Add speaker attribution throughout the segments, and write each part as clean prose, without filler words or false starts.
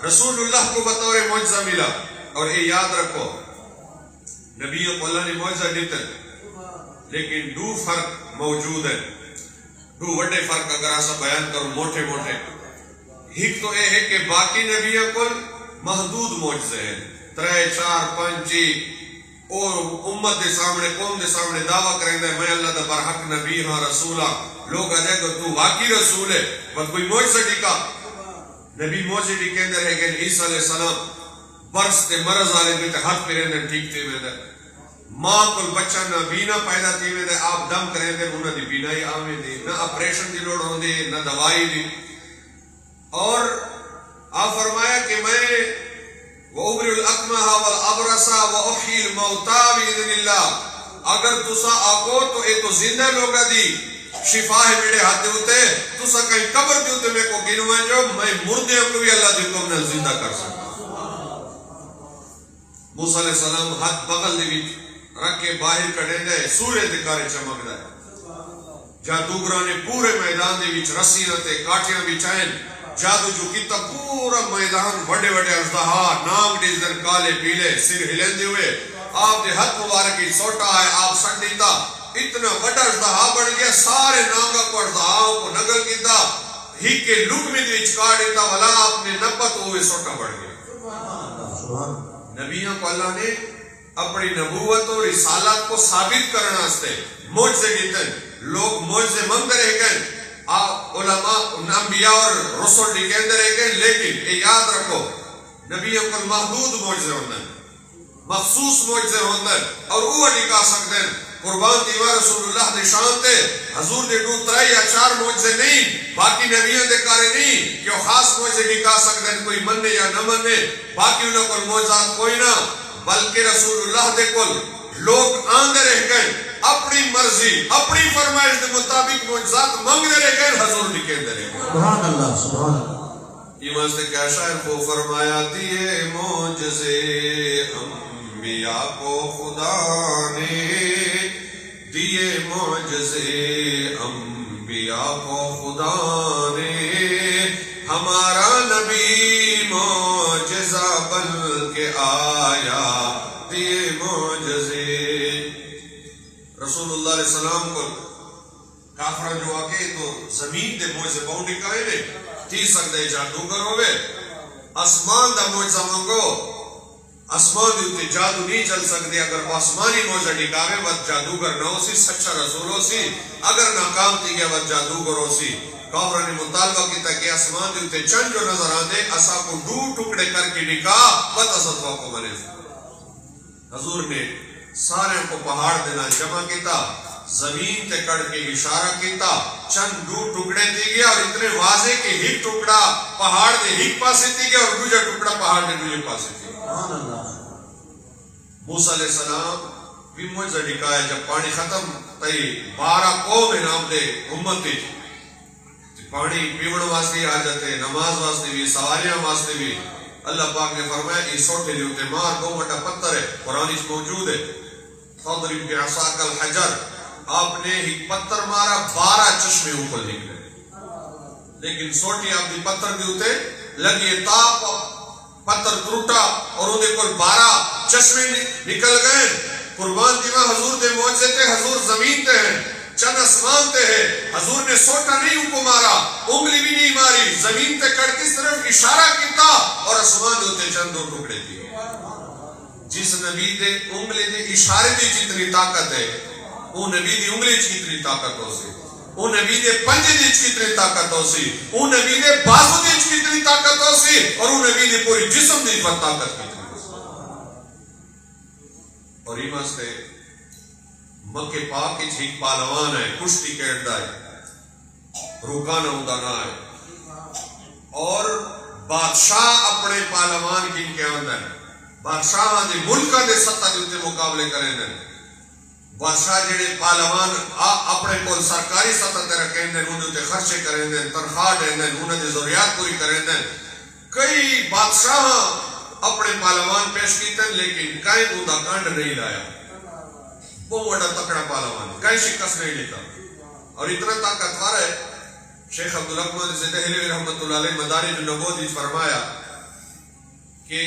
Speaker 1: رسول اللہ کو بطور معجزہ ملا. اور یہ یاد رکھو نبیوں کو اللہ نے معجزہ دیتا لیکن دو فرق موجود ہے. دو بڑے فرق اگر ایسا بیان کرو موٹے موٹے. ایک تو یہ ہے کہ باقی نبیوں کو محدود معجزے ہیں 3 4 5 اور امت دے سامنے قوم دے سامنے دعویٰ کریں گے میں اللہ دا برحق نبی ہاں رسولہ. لوگ آجائے گا تو واقعی رسول ہے بس کوئی معجزہ ڈکا. نبی معجزہ ڈکے اندر ہے کہ عیسیٰ علیہ السلام برس تے مرض آلے دیتے ہاتھ پہ رہنے ٹھیک تے میں دے. ماں کو بچہ نہ بینا پیدا تھی میں دے آپ دم کریں دے انہوں نے بینائی آمیں دے نہ اپریشن دی لوڑ ہوں دے نہ دوائی دی. اور آپ فرمایا کہ میں وَأُبْرِئُ الْأَكْمَحَ وَالْأَبْرَصَ وَأُحْيِي الْمَوْتَىٰ بِإِذْنِ اللَّهِ. اگر تسا آگو تو اے تو زندہ لوگا دی شفا ہے میرے ہاتھ ہوتے تسا کہیں قبر دی ہوتے میں کو گنوائیں جو میں مردے کو بھی اللہ دی حکم نے زندہ کر سکتا. موسیٰ علیہ السلام ہاتھ بغل دی بھی رکھ کے باہر کڑے گئے سورے دکھارے چمک دائے. جادوگران نے پورے میدان دی بھی رسی رہتے کاٹیاں بھی چاہیں جادو جو کیتا پورا میدان بڑے بڑے اژدہا نام ڈیزن کالے پیلے سر ہلندے ہوئے آپ دے ہاتھ مبارک کی سوٹا ہے آپ سٹ دیتا اتنا بڑا اژدہا بڑھ گیا سارے نانگا کو اژدہاؤں کو نگل کیتا ہی کے لک میں دی چکا دیتا ولا آپ نے نپت ہوئے سوٹا بڑھ گیا. نبیوں کو اللہ نے اپنی نبوت اور رسالت کو ثابت کرنا ہستے معجزے دیتے لوگ معجزے مانگتے رہ گئے. علماء انبیاء اور رسول لکھے اندر رہ گئے لیکن یہ یاد رکھو نبیوں کو محدود معجزے ہوندے مخصوص معجزے ہوندے اور وہ لکھا سکتے ہیں. قربان دیوا رسول اللہ دے شان تے حضور دے 2 3 یا 4 معجزے نہیں باقی نبیوں دے کارے نہیں کہ خاص معجزے لکھا سکتے ہیں کوئی مننے یا نہ مننے باقی انہوں کو معجزات کوئی نہ بلکہ رسول اللہ دے کل لوگ آندے رہ گئے اپنی مرضی اپنی فرمائش کے مطابق معجزات مانگتے رہ گئے حضور لکھے رہ گئے.
Speaker 2: سبحان اللہ سبحان اللہ.
Speaker 1: ایمان سے کیا شاعر کو فرمایا دیے معجزے انبیاء کو خدا نے دیے معجزے انبیاء کو خدا نے ہمارا نبی معجزہ بن کے آیا دیے معجزے. رسول اللہ علیہ السلام کو کافرہ جو آکے تو زمین دے معجزے باؤنڈی کائے نے تھی سکتے جادوگر ہوئے آسمان دا معجزہ مانگو آسمان دے اتے جادو نہیں چل سکتے اگر آسمانی معجزہ ڈکاوے وقت جادوگر نہ ہو سی سچا رسول ہو سی اگر ناکام تھی گیا وقت جادوگر ہو سی. کافرہ نے مطالبہ کیتا کہ آسمان دے اتے چند جو نظر آنے اسا کو 2 ٹکڑے کر کے ڈکا بتا ستوا کو بنے. حضور نے سارے کو پہاڑ دینا جمع کیتا زمین تے کڑ کے اشارہ کیتا چند 2 ٹکڑے دی گیا اور اتنے واضح کہ ایک ٹکڑا پہاڑ دے ایک پاسے دی گیا اور دوسرا ٹکڑا پہاڑ دے دوسرے پاسے دی گیا. موسیٰ علیہ السلام بھی معجزہ دکھایا جب پانی ختم تئی 12 قوم نام دے امت تھی پانی پیوڑ واسطے آ جاتے نماز واسطے بھی سواریاں واسطے بھی. اللہ پاک نے فرمایا اس سوٹے لے ہوتے مار 2 بٹا پتھر ہے قرآن اس موجود ہے فضرب بعصاک الحجر آپ نے ایک پتھر مارا 12 چشمے اوپر نکلے لیکن سوٹی آپ دی پتھر دی ہوتے لگی تاپ پتھر ٹوٹا اور انہیں کل 12 چشمے نکل گئے. قربان دیوا حضور دے معجزے تے حضور زمین تے ہیں چند اسمان تے ہے حضور نے سوٹا نہیں ان کو مارا انگلی بھی نہیں ماری زمین تے کڑ کے صرف اشارہ کیتا اور اسمان دے ہوتے چند 2 ٹکڑے دیے. جس نبی دے انگلی دے اشارے دی جتنی طاقت ہے وہ نبی دی انگلی جتنی طاقت ہو سی وہ نبی دے پنجے دی جتنی طاقت ہو سی وہ نبی دے بازو دی جتنی طاقت ہو سی اور وہ نبی دے پوری جسم دی طاقت کتنی ہو سی. اور ایمان سے مکہ پاک کی ایک پالوان ہے کشتی کھیلتا ہے روکانا اندانا ہے اور بادشاہ اپنے پالوان کن کے اندر بادشاہ دے ملکہ دے سطح دے مقابلے کریں دیں بادشاہ جڑے پالوان اپنے کول سرکاری سطح تے رکھیں دیں انہوں تے خرچے کریں دیں تنخواہ دیں دیں انہوں تے ضروریات پوری کریں دیں. کئی بادشاہ اپنے پالوان پیش کیتے ہیں لیکن کئی اوندا کانڈ نہیں لایا. بہت بڑا تکڑا پالوان کئی شکست نہیں لیتا اور اتنا طاقتور ہے. شیخ عبدالرحمن سے دہلوی رحمت اللہ علیہ مدارج النبوت فرمایا کہ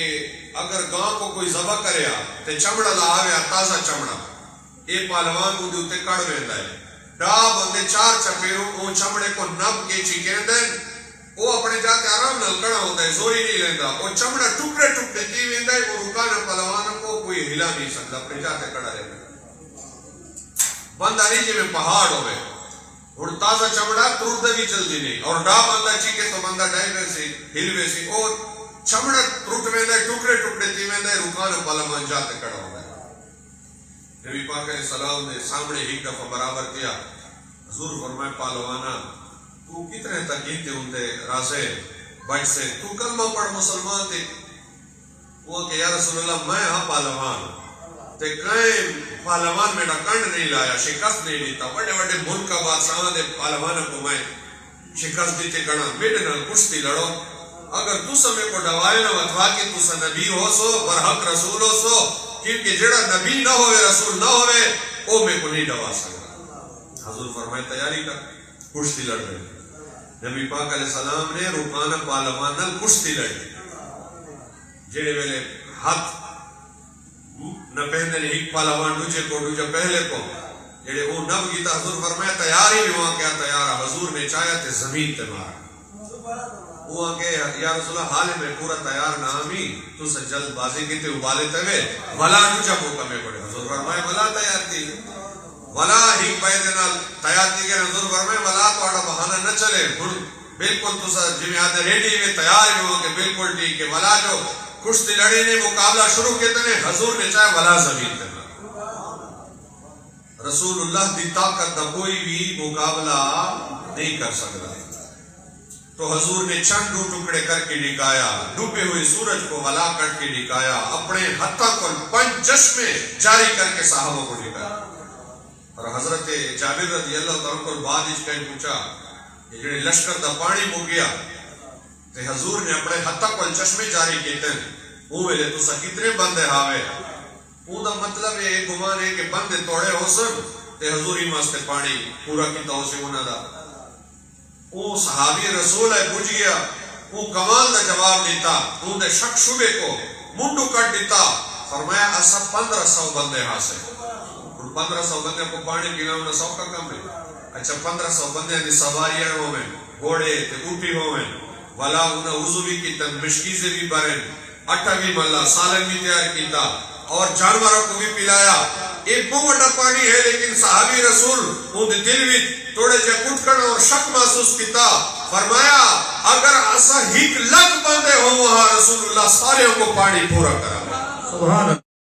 Speaker 1: اگر گاں کو کوئی ذبح کریا تے چمڑا لاویا تازہ چمڑا اے پہلوان کو دیتے کڑ ویندا ہے ڈا بندے چار چپیروں او چمڑے کو نب کے چکیندن وہ اپنے جاتے آرام نال کڑا ہوتا ہے زوری نہیں لیندا وہ چمڑا ٹکڑے ٹکڑے کی ویندا ہے وہ رکانا پہلوان کو کوئی ہلا نہیں سکتا اپنے جاتے کڑا رہے بندہ نہیں جی میں پہاڑ ہوئے اور تازہ چمڑا ترد بھی چلتی نہیں اور ڈا بندہ چیکے تو بندہ ڈائی ویسی ہل ویسی اور چمڑا ٹوٹ ویندا ہے ٹکڑے ٹکڑے تھی ویندا ہے رکانا پہلوان جاتے کڑا ہوتا ہے نبی پاک علیہ السلام نے سامنے ایک دفعہ برابر کیا حضور فرمائے پہلوانا تو کتنے تک گیتے ہوندے راسے بچ سے تو کلمہ پڑھ مسلمان تھے وہ کہ یا رسول اللہ میں ہاں پہلوان تے کہیں پہلوان میرا کنڈ نہیں لایا شکست نہیں دیتا بڑے بڑے ملک کا بادشاہ دے پہلوان کو میں شکست دیتے کنا میرے نال کشتی لڑو اگر تو سمے کو ڈوائے نہ وتوا کہ تو سا نبی ہو سو برحق رسول ہو سو کیونکہ جڑا نبی نہ ہوئے رسول نہ ہوئے او میں کو نہیں ڈوا سکتا حضور فرمائے تیاری کر کشتی لڑ رہے نبی پاک علیہ السلام نے رکانا پہلوان نال کشتی لڑی جڑے ویلے ہاتھ نہ پہنے نے ایک پہلوان دوجے کو دوجا پہلے کو جڑے وہ نب گیتا حضور فرمایا تیاری بھی وہاں کیا تیار حضور نے چاہیا تے زمین تے مارا وہ آگے یا رسول اللہ حال میں پورا تیار نہ آمی تو سے جلد بازی کی تے ابالے تے ولا دوجا موقع میں پڑے حضور فرمایا ولا تیار تھی ولا ایک بائدے نال تیار تھی کہ حضور فرمایا ولا تو آڑا بہانہ نہ چلے بالکل تو سا جمعی آتے ریڈی میں تیار بھی ہو کہ بالکل ٹھیک کہ ولا جو کشتی لڑی نے مقابلہ شروع کیتے نے حضور نے چاہے ولا زمین تے رسول اللہ دی طاقت دا کوئی بھی مقابلہ نہیں کر سکتا تو حضور نے چند ٹکڑے کر کے نکایا ڈوبے ہوئے سورج کو ولا کر کے نکایا اپنے ہتھا کو پنج چشمے جاری کر کے صحابوں کو نکایا اور حضرت جابر رضی اللہ تعالیٰ کو بعد اس کہیں پوچھا کہ جڑے لشکر دا پانی مو گیا تے حضور نے اپنے ہتھا کو چشمے جاری کیتے ہیں وہ ویلے تو سا کتنے بندے ہاوے وہ دا مطلب یہ گمان ہے کہ بندے توڑے ہو سن تے حضور ہی واسطے پانی پورا کیتا ہو سے انہاں دا وہ صحابی رسول ہے بجھ گیا وہ کمال دا جواب دیتا انہوں نے شک شبے کو منڈو کٹ دیتا فرمایا اسا 1500 بندے حاصل 1500 بندے کو پانی پینا انہاں 100 کا کم ہے اچھا 1500 بندے دی سواریاں ہوئے گھوڑے تے اونٹی ہوئے ولا انہاں وضو بھی کیتا مشکیزے بھی بھرن اٹھا بھی ملا سالن بھی تیار کیتا اور جانوروں کو بھی پلایا ایک بہت بڑا پانی ہے لیکن صحابی رسول ان دل بھی تھوڑے جے کٹ کر اور شک محسوس کیتا فرمایا اگر ایسا ہک لگ بندے ہو وہاں رسول اللہ سارے کو پانی پورا کرا
Speaker 2: سبحان